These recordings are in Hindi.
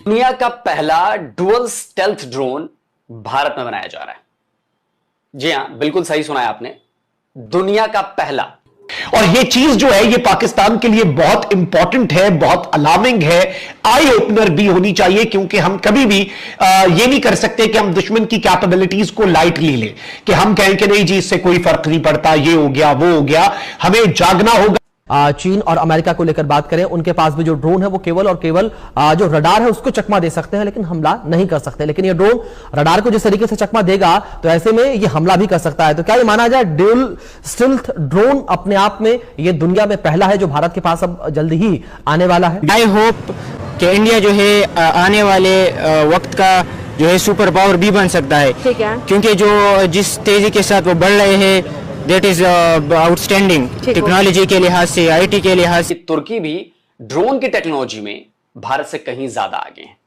दुनिया का पहला डुअल स्टेल्थ ड्रोन भारत में बनाया जा रहा है। जी हां, बिल्कुल सही सुना है आपने, दुनिया का पहला। और ये चीज जो है ये पाकिस्तान के लिए बहुत इंपॉर्टेंट है, बहुत अलार्मिंग है, आई ओपनर भी होनी चाहिए, क्योंकि हम कभी भी ये नहीं कर सकते कि हम दुश्मन की कैपेबिलिटीज को लाइटली लें, कि हम कहें कि नहीं जी इससे कोई फर्क नहीं पड़ता, ये हो गया वो हो गया। हमें जागना होगा। चीन और अमेरिका को लेकर बात करें, उनके पास भी जो ड्रोन है वो केवल और केवल जो रडार है उसको चकमा दे सकते हैं, लेकिन हमला नहीं कर सकते। लेकिन ये ड्रोन रडार को जिस तरीके से चकमा देगा तो ऐसे में ये हमला भी कर सकता है। तो क्या ये माना जाए ड्यूल स्टेल्थ ड्रोन अपने आप में ये दुनिया में पहला है जो भारत के पास अब जल्दी ही आने वाला है? आई होप कि इंडिया जो है आने वाले वक्त का जो है सुपर पावर भी बन सकता है, क्योंकि जो जिस तेजी के साथ वो बढ़ रहे हैं That is outstanding टेक्नोलॉजी के लिहाज से, आईटी के लिहाज से। तुर्की भी ड्रोन की टेक्नोलॉजी में भारत से कहीं ज्यादा आगे है,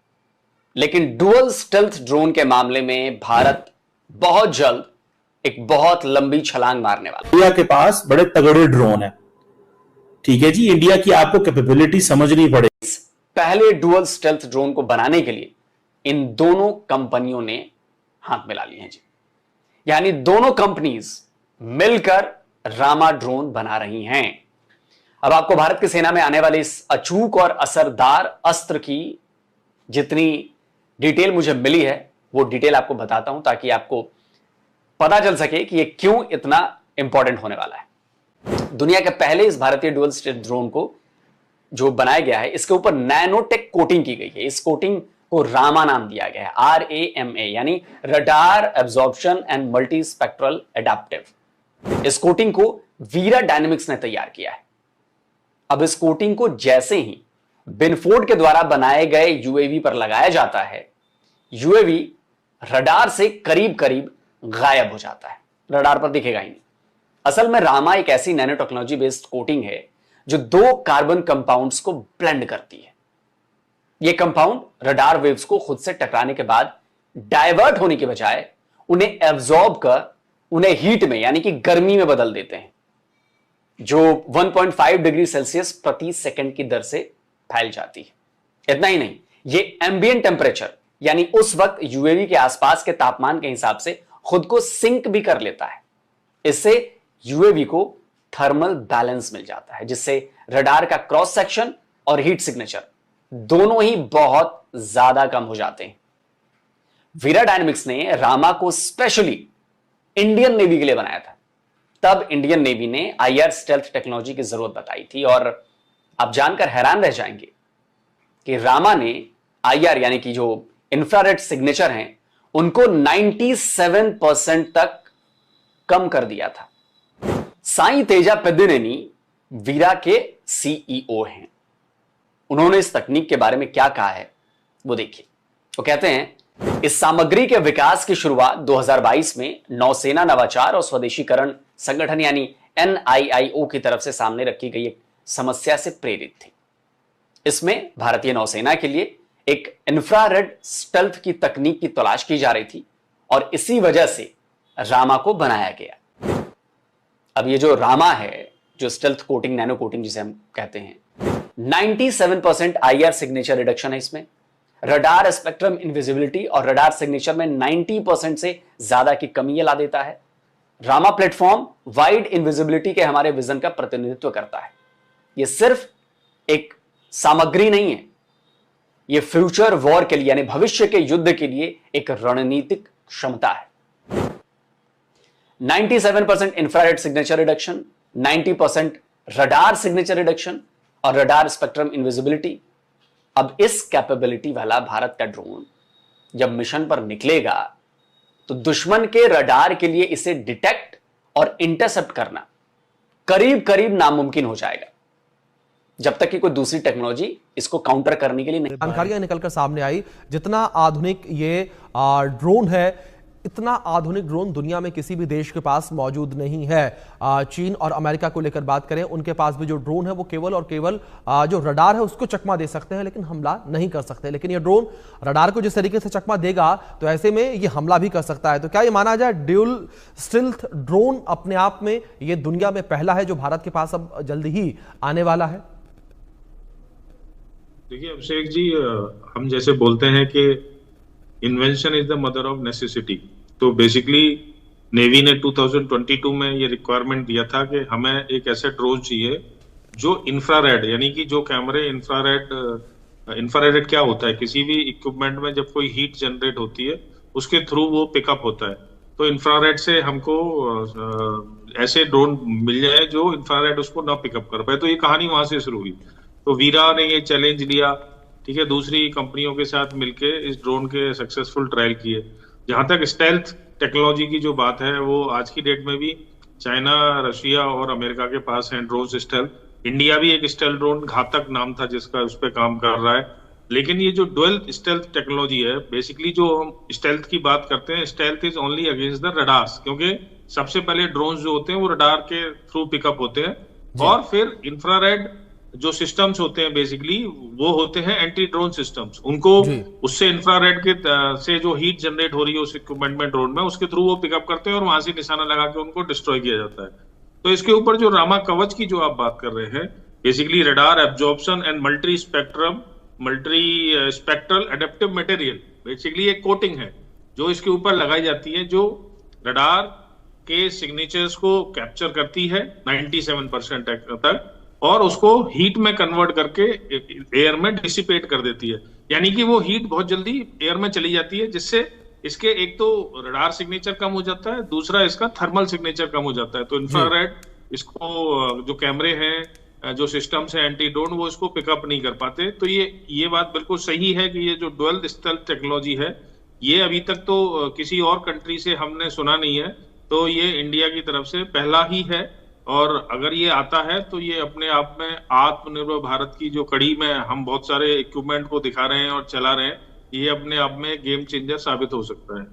लेकिन डुअल स्टेल्थ ड्रोन के मामले में भारत बहुत जल्द एक बहुत लंबी छलांग मारने वाला है। इंडिया के पास बड़े तगड़े ड्रोन है, ठीक है जी। इंडिया की आपको कैपेबिलिटी समझनी पड़ेगी। इस पहले डुअल स्टेल्थ ड्रोन को बनाने के लिए इन दोनों कंपनियों ने हाथ मिला लिए हैं जी, यानी दोनों कंपनीज मिलकर रामा ड्रोन बना रही हैं। अब आपको भारत की सेना में आने वाले इस अचूक और असरदार अस्त्र की जितनी डिटेल मुझे मिली है वो डिटेल आपको बताता हूं, ताकि आपको पता चल सके कि ये क्यों इतना इंपॉर्टेंट होने वाला है। दुनिया के पहले इस भारतीय डुअल स्टेल्थ ड्रोन को जो बनाया गया है, इसके ऊपर नैनोटेक कोटिंग की गई है। इस कोटिंग को रामा नाम दिया गया है, RAMA, यानी radar absorption and multi spectral adaptive. इस कोटिंग को वीरा डायनेमिक्स ने तैयार किया है। अब इस कोटिंग को जैसे ही बिनफोर्ड के द्वारा बनाए गए यूएवी पर लगाया जाता है, यूएवी रडार से करीब करीब गायब हो जाता है, रडार पर दिखेगा ही नहीं। असल में रामा एक ऐसी नैनो टेक्नोलॉजी बेस्ड कोटिंग है जो दो कार्बन कंपाउंड्स को ब्लेंड करती है। यह कंपाउंड रडार वेव्स को खुद से टकराने के बाद डाइवर्ट होने के बजाय उन्हें एब्जॉर्ब कर उन्हें हीट में यानी कि गर्मी में बदल देते हैं, जो 1.5 डिग्री सेल्सियस प्रति सेकंड की दर से फैल जाती है। इतना ही नहीं, ये एम्बिएंट टेम्परेचर यानी उस वक्त यूएवी के आसपास के तापमान के हिसाब से खुद को सिंक भी कर लेता है। इससे यूएवी को थर्मल बैलेंस मिल जाता है, जिससे रडार का क्रॉस सेक्शन और हीट सिग्नेचर दोनों ही बहुत ज्यादा कम हो जाते हैं। वीरा डायनेमिक्स ने रामा को स्पेशली इंडियन नेवी के लिए बनाया था। तब इंडियन नेवी ने IR स्टेल्थ टेक्नोलॉजी की जरूरत बताई थी, और आप जानकर हैरान रह जाएंगे कि रामा ने IR यानी कि जो इंफ्रारेड सिग्नेचर हैं उनको 97% तक कम कर दिया था। साई तेजा पेद्दिनेनी वीरा के CEO हैं। उन्होंने इस तकनीक के बारे में क्या कहा है वो देखिए। वो कहते हैं, इस सामग्री के विकास की शुरुआत 2022 में नौसेना नवाचार और स्वदेशीकरण संगठन यानी NIIO की तरफ से सामने रखी गई एक समस्या से प्रेरित थी। इसमें भारतीय नौसेना के लिए एक इंफ्रारेड स्टेल्थ की तकनीक की तलाश की जा रही थी, और इसी वजह से रामा को बनाया गया। अब ये जो रामा है, जो स्टेल्थ कोटिंग, नैनो कोटिंग जिसे हम कहते हैं, 97% IR सिग्नेचर रिडक्शन है इसमें। रडार स्पेक्ट्रम इनविजिबिलिटी और रडार सिग्नेचर में 90% से ज्यादा की कमी ला देता है। रामा प्लेटफॉर्म वाइड इनविजिबिलिटी के हमारे विजन का प्रतिनिधित्व करता है। यह सिर्फ एक सामग्री नहीं है, यह फ्यूचर वॉर के लिए यानी भविष्य के युद्ध के लिए एक रणनीतिक क्षमता है। 97% infrared signature reduction, 90% radar signature reduction और रडार स्पेक्ट्रम इनविजिबिलिटी। अब इस कैपेबिलिटी वाला भारत का ड्रोन जब मिशन पर निकलेगा तो दुश्मन के रडार के लिए इसे डिटेक्ट और इंटरसेप्ट करना करीब करीब नामुमकिन हो जाएगा, जब तक कि कोई दूसरी टेक्नोलॉजी इसको काउंटर करने के लिए नहीं। जानकारियां निकलकर सामने आई, जितना आधुनिक ये ड्रोन है, इतना आधुनिक ड्रोन दुनिया में किसी भी देश के पास मौजूद नहीं है। चीन और अमेरिका को लेकर बात करें, उनके पास भी जो ड्रोन है वो केवल और केवल जो रडार है उसको चकमा दे सकते हैं, लेकिन हमला नहीं कर सकते। लेकिन ये ड्रोन रडार को जिस तरीके से चकमा देगा तो ऐसे में ये हमला भी कर सकता है। तो क्या ये माना जाए ड्यूल स्टेल्थ ड्रोन अपने आप में ये दुनिया में पहला है जो भारत के पास अब जल्दी ही आने वाला है? देखिए अभिषेक जी, हम जैसे बोलते हैं कि invention is the mother of necessity. तो बेसिकली नेवी ने 2022 में ये रिक्वायरमेंट दिया था कि हमें एक ऐसा ड्रोन चाहिए जो इंफ्रारेड, यानी कि जो कैमरे इंफ्रारेड क्या होता है, किसी भी इक्विपमेंट में जब कोई हीट जनरेट होती है उसके थ्रू वो पिकअप होता है। तो इंफ्रारेड से हमको ऐसे ड्रोन मिल जाए जो इंफ्रारेड उसको ना पिकअप कर पाए। तो ये कहानी वहां से शुरू हुई। तो वीरा ने ये चैलेंज लिया, ठीक है, दूसरी कंपनियों के साथ मिलके इस ड्रोन के सक्सेसफुल ट्रायल किए। जहां तक स्टेल्थ टेक्नोलॉजी की जो बात है, वो आज की डेट में भी चाइना, रशिया और अमेरिका के पास है ड्रोन स्टेल्थ। इंडिया भी एक स्टेल्थ ड्रोन, घातक नाम था जिसका, उस पर काम कर रहा है। लेकिन ये जो डुअल स्टेल्थ टेक्नोलॉजी है, बेसिकली जो हम स्टेल्थ की बात करते हैं, stealth is only against the radars, क्योंकि सबसे पहले ड्रोन जो होते हैं वो रडार के थ्रू पिकअप होते हैं, और फिर इंफ्रारेड जो सिस्टम्स होते हैं बेसिकली वो होते हैं एंटी ड्रोन सिस्टम्स। उनको उससे इंफ्रारेड के से जो हीट जनरेट हो रही है उस इक्विपमेंट में, ड्रोन में, उसके थ्रू वो पिकअप करते हैं और वहां से निशाना लगा के उनको डिस्ट्रॉय किया जाता है। तो इसके ऊपर जो रामा कवच की जो आप बात कर रहे हैं, basically radar absorption and multi spectral adaptive material, basically एक कोटिंग है जो इसके ऊपर लगाई जाती है, जो रडार के सिग्नेचर्स को कैप्चर करती है 97% तक, और उसको हीट में कन्वर्ट करके एयर में डिसिपेट कर देती है। यानी कि वो हीट बहुत जल्दी एयर में चली जाती है, जिससे इसके एक तो रडार सिग्नेचर कम हो जाता है, दूसरा इसका थर्मल सिग्नेचर कम हो जाता है। तो इंफ्रारेड इसको, जो कैमरे हैं, जो सिस्टम्स हैं एंटी ड्रोन, वो इसको पिकअप नहीं कर पाते। तो ये बात बिल्कुल सही है कि ये जो डुअल स्टेल्थ टेक्नोलॉजी है, ये अभी तक तो किसी और कंट्री से हमने सुना नहीं है। तो ये इंडिया की तरफ से पहला ही है, और अगर ये आता है तो ये अपने आप में आत्मनिर्भर भारत की जो कड़ी में हम बहुत सारे इक्विपमेंट को दिखा रहे हैं और चला रहे हैं, ये अपने आप में गेम चेंजर साबित हो सकता है।